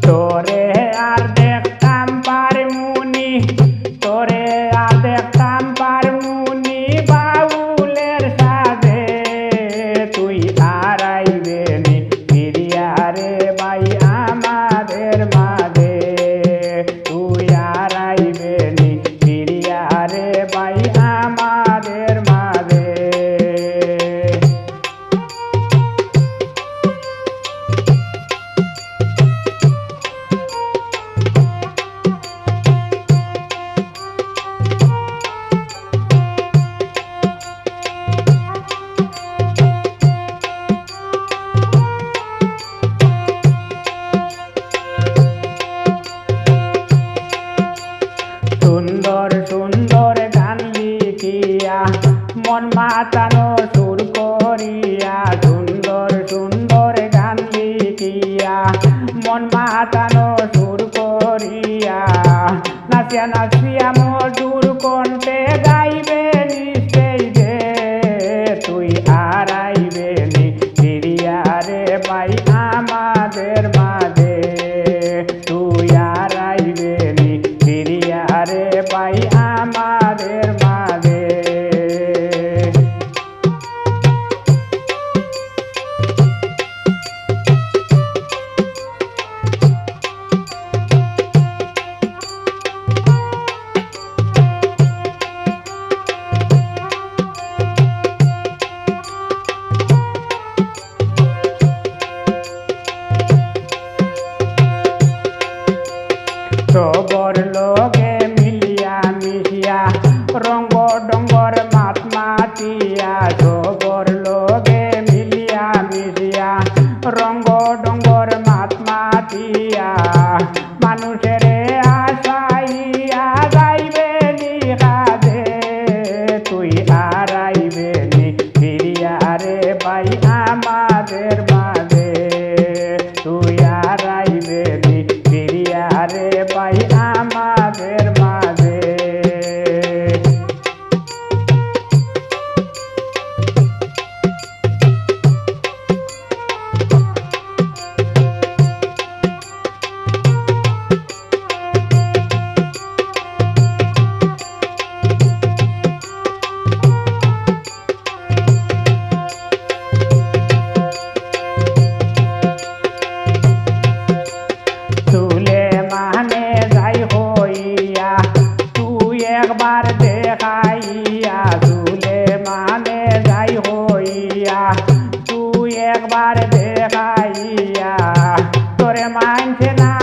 তোরে আর দেখতাম পারমুনি, তোরে আর দেখতাম পারমুনি বাউলের সাধে, তুই আর আইবে নি ফিরিয়া রে ভাই আমাদের মাঝে, তুই আর আইবে নি ফিরিয়া রে ভাই আমাদের মাঝে। সুন্দর সুন্দর গান লিখিয়া মন মাতানো সুর করিয়া, সুন্দর সুন্দর গান লিখিয়া মন মাতানো সুর করিয়া, নাচিয়া নাচিয়া মধুর কণ্ঠে গাইবে নিশ্চয় যে, তুই আর আইবে নি ফিরিয়া রে ভাই আমাদের মাঝে, তুই আর আইবে নি ফিরিয়া রে ভাই আমাদের মাঝে। সবর লগে মিলিয়া মিশিয়া রঙ্গ ডঙ্গর মাত মাতিয়া, সবর লগে মিলিয়া মিশিয়া রঙ্গ ডঙ্গর মাত মাতিয়া, মানুষের আশাইয়া যাইবে নি কাজে, তুই আর আইবে নি ফিরিয়া রে ভাই আমাদের মাঝে, তুই আর আইবে নি ফিরিয়া রে ভাই আমাদের মাঝে। সুলেমানে যাই হইয়া তুই একবার দেখাইয়া, সুলেমানে যাই হইয়া তুই একবার দেখাইয়া, তোরে মানছে না